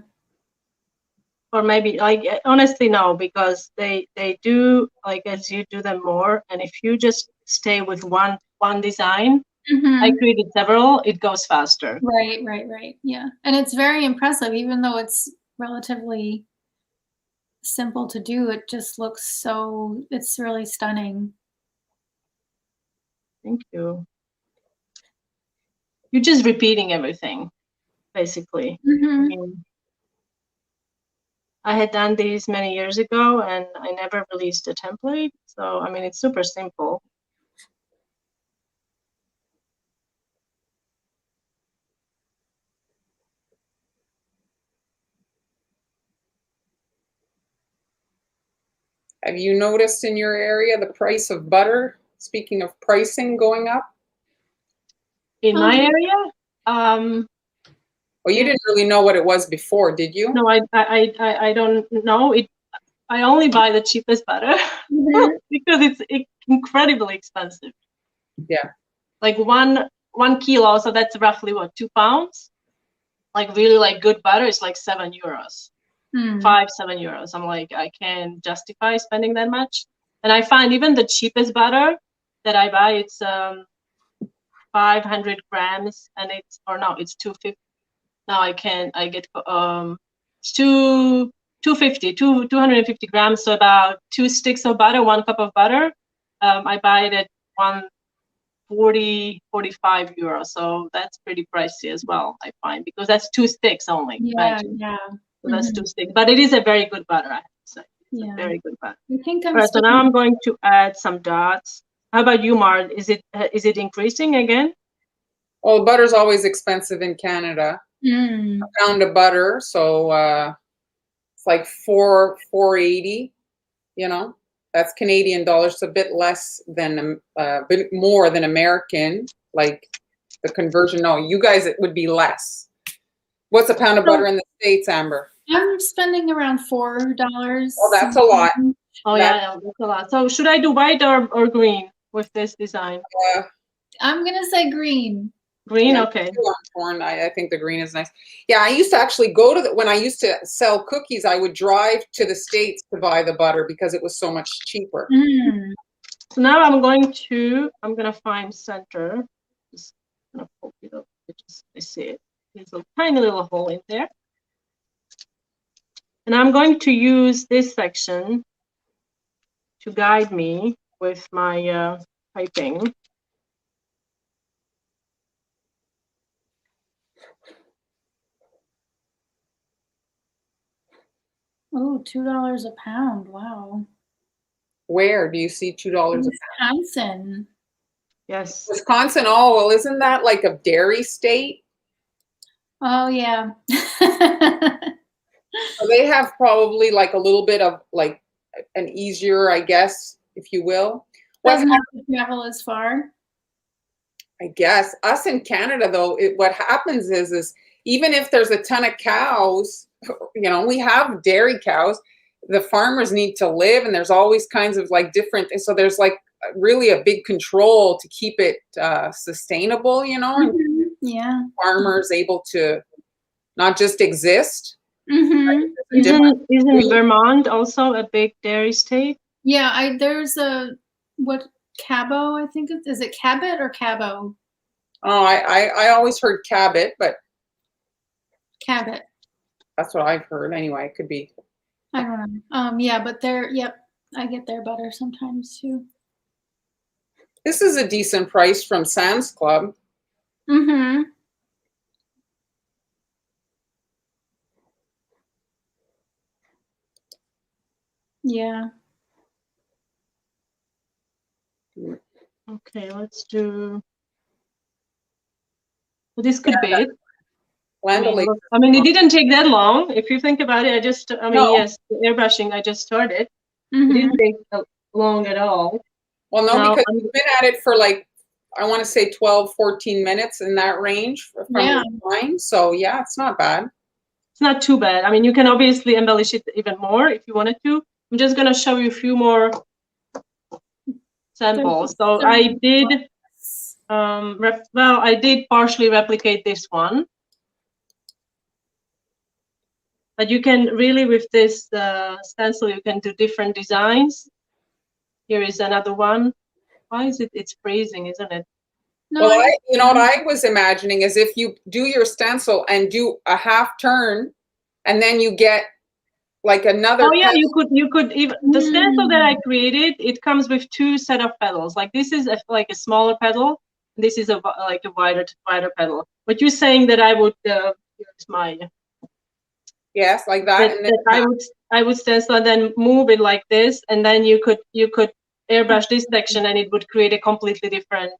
or maybe like honestly no, because they do like as you do them more, and if you just stay with one design, I created several, it goes faster. Right. Yeah, and it's very impressive, even though it's relatively simple to do. It just looks so. It's really stunning. Thank you. You're just repeating everything, basically. I mean, I had done these many years ago, and I never released a template. So, I mean, it's super simple. Have you noticed in your area the price of butter? Speaking of pricing going up? In my area, Well, you didn't really know what it was before, did you? no, I don't know. I only buy the cheapest butter because it's incredibly expensive. Yeah. Like one kilo, so that's roughly what, 2 pounds? Like really like good butter is like €7. 7 euros. I'm like, I can't justify spending that much. And I find even the cheapest butter that I buy, it's 500 grams, and it's 250. Now I get it's 250 grams, so about 2 sticks of butter, 1 cup of butter. I buy it at 45 euros, so that's pretty pricey as well, I find, because that's 2 sticks only. Yeah. So that's 2 sticks, but it is a very good butter, I have to say. It's a very good butter. I think All right, so now I'm going to add some dots. How about you, Mar? Is it increasing again? Well, butter's always expensive in Canada. A pound of butter, so it's like $4.80. You know, that's Canadian dollars. It's a bit less than a bit more than American. Like the conversion. No, you guys, it would be less. What's a pound of butter in the States, Amber? I'm spending around $4. Oh, that's a lot. Oh yeah, that's a lot. So should I do white or green with this design? I'm gonna say green. Green, yeah, okay. I think the green is nice. Yeah, I used to actually go to when I used to sell cookies, I would drive to the States to buy the butter because it was so much cheaper. So now I'm gonna find center. Just gonna poke it up. I see it. There's a tiny little hole in there. And I'm going to use this section to guide me with my typing. Oh, $2 a pound. Wow. Where do you see $2 a pound? Wisconsin. Yes. Wisconsin. Oh, well, isn't that like a dairy state? Oh yeah. So they have probably like a little bit of like an easier, I guess, if you will. Doesn't have to travel as far. I guess us in Canada, though, what happens is even if there's a ton of cows, you know, we have dairy cows. The farmers need to live, and there's always kinds of like different. So there's like really a big control to keep it sustainable, you know. Yeah. Farmers able to not just exist. Isn't Vermont also a big dairy state? Yeah, there's Cabo, I think is it Cabot or Cabo? Oh, I always heard Cabot, but Cabot. that's what I've heard. Anyway, it could be. I don't know. Yeah, but I get their butter sometimes too. This is a decent price from Sam's Club. Yeah. Okay, let's do. Well, this could be it. I mean, it didn't take that long. If you think about it, yes, the airbrushing, I just started. It didn't take long at all. Well, no, because you've been at it for like, I want to say 12, 14 minutes in that range from your time. So yeah, it's not bad. It's not too bad. I mean, you can obviously embellish it even more if you wanted to. I'm just going to show you a few more samples. So I did, I did partially replicate this one. But you can really, with this stencil, you can do different designs. Here is another one. Why is it? It's freezing, isn't it? No, Well, you know what I was imagining is if you do your stencil and do a half turn, and then you get like another. Oh yeah, you could even the stencil that I created. It comes with 2 set of petals. Like this is like a smaller petal. This is like a wider petal. But you're saying that I would here's my Yes, like that, and then I would stencil and then move it like this, and then you could airbrush this section, and it would create a completely different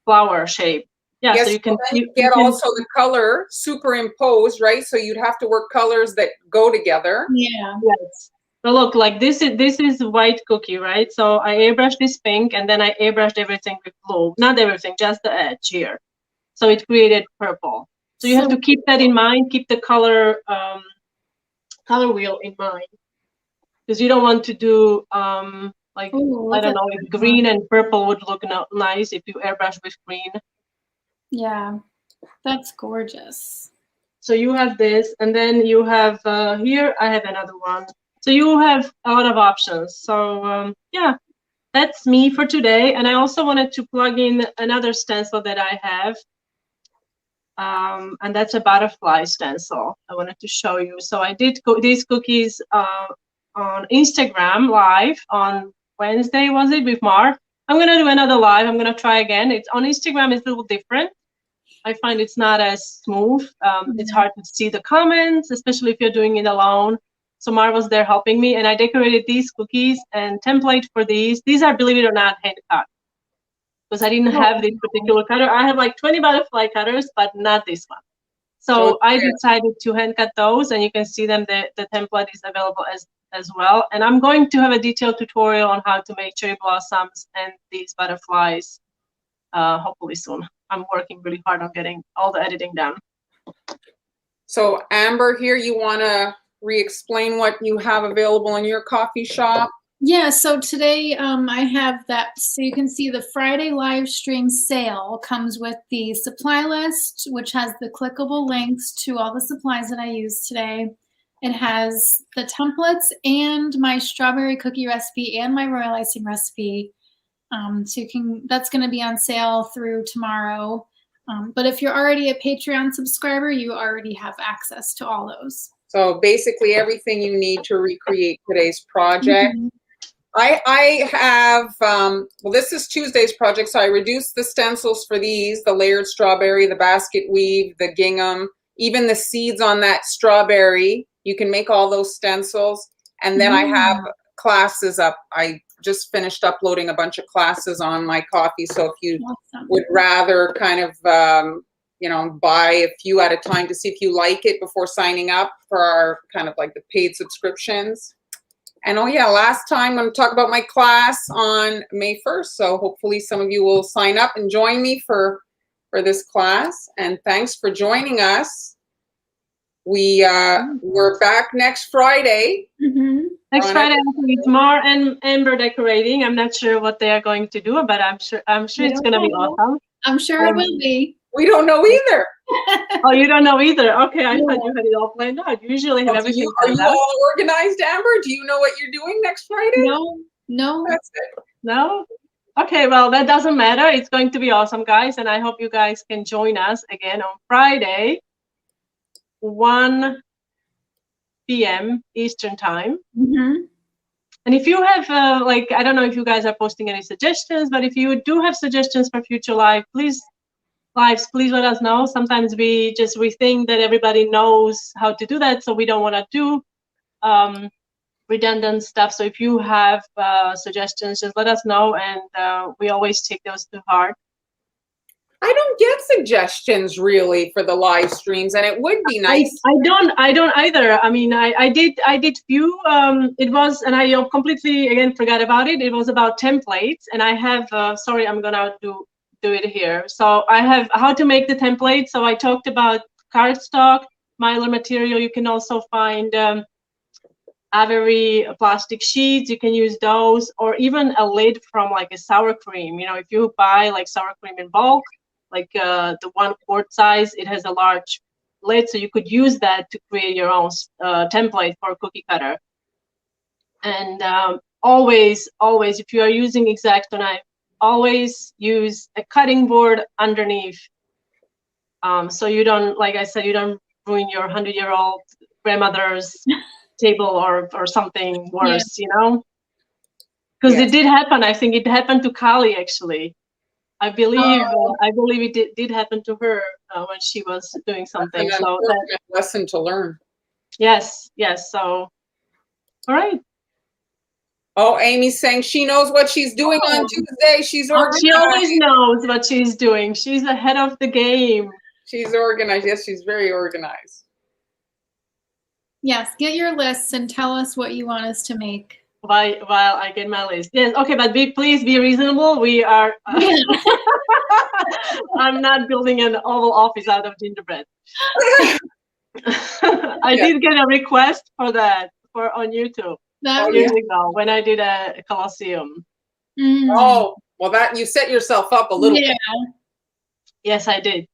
flower shape. Yeah, yes, so you can get also the color superimposed, right? So you'd have to work colors that go together. Yeah. Yes. But look, like this is white cookie, right? So I airbrushed this pink, and then I airbrushed everything with blue. Not everything, just the edge here. So it created purple. So you have to keep that in mind. Keep the color wheel in mind, because you don't want to do like I don't know, if green and purple would look nice if you airbrush with green. Yeah, that's gorgeous. So you have this, and then you have here I have another one. So you have a lot of options. So yeah, that's me for today. And I also wanted to plug in another stencil that I have. And that's a butterfly stencil I wanted to show you. So I did these cookies on Instagram live on Wednesday, was it, with Mark? I'm gonna do another live. I'm gonna try again. It's on Instagram, it's a little different. I find it's not as smooth. It's hard to see the comments, especially if you're doing it alone. So Mar was there helping me, and I decorated these cookies and template for these. These are, believe it or not, hand cut, because I didn't have this particular cutter. I have like 20 butterfly cutters, but not this one. So I decided to hand cut those, and you can see them. The template is available as well. And I'm going to have a detailed tutorial on how to make cherry blossoms and these butterflies hopefully soon. I'm working really hard on getting all the editing done. So Amber, here you want to re-explain what you have available in your coffee shop? Yeah, so today I have that, so you can see the Friday live stream sale comes with the supply list, which has the clickable links to all the supplies that I used today. It has the templates and my strawberry cookie recipe and my royal icing recipe. So you can, that's going to be on sale through tomorrow. But if you're already a Patreon subscriber, you already have access to all those. So basically everything you need to recreate today's project. Mm-hmm. I have, well, this is Tuesday's project, so I reduced the stencils for these, the layered strawberry, the basket weave, the gingham, even the seeds on that strawberry. You can make all those stencils. And then I have classes up. I just finished uploading a bunch of classes on my coffee. So if you would rather kind of, you know, buy a few at a time to see if you like it before signing up for our kind of like the paid subscriptions. And oh yeah, last time I'm going to talk about my class on May 1st. So hopefully some of you will sign up and join me for this class. And thanks for joining us. We're back next Friday. Next Friday with Mar and Amber decorating. I'm not sure what they are going to do, but I'm sure it's going to be awesome. I'm sure it will be. We don't know either. Oh, you don't know either? Okay, I thought you had it all planned out. You usually have everything planned out. Are you all organized, Amber? Do you know what you're doing next Friday? No. That's it. No? Okay, well, that doesn't matter. It's going to be awesome, guys, and I hope you guys can join us again on Friday, 1 p.m. Eastern time. And if you have, like, I don't know if you guys are posting any suggestions, but if you do have suggestions for future lives, please let us know. Sometimes we think that everybody knows how to do that, so we don't want to do redundant stuff. So if you have suggestions, just let us know, and we always take those to heart. I don't get suggestions really for the live streams, and it would be nice. I don't either. I mean, I did few. It was, and I completely again forgot about it. It was about templates, and I have. Sorry, I'm gonna do it here. So I have how to make the template. So I talked about cardstock, mylar material. You can also find Avery plastic sheets. You can use those, or even a lid from like a sour cream. You know, if you buy like sour cream in bulk, like the 1 quart size, it has a large lid, so you could use that to create your own template for a cookie cutter. And always, if you are using X-Acto knife, always use a cutting board underneath. So you don't, like I said, you don't ruin your 100-year-old grandmother's table or something worse, you know? Because it did happen. I think it happened to Kali, actually. I believe it did happen to her when she was doing something. That's an important lesson to learn. Yes. So, all right. Oh, Amy's saying she knows what she's doing on Tuesday. She's organized. She always knows what she's doing. She's ahead of the game. She's organized. Yes, she's very organized. Yes, get your lists and tell us what you want us to make. While I get my list. Yes, okay, but please be reasonable. We are. I'm not building an Oval Office out of gingerbread. I did get a request for that on YouTube years ago when I did a Colosseum. Mm. Oh, well, that you set yourself up a little bit. Yes, I did.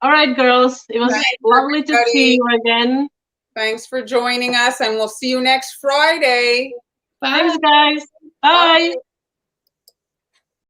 All right, girls. It was lovely to see you again. Thanks for joining us, and we'll see you next Friday. Bye. Thanks, guys. Bye.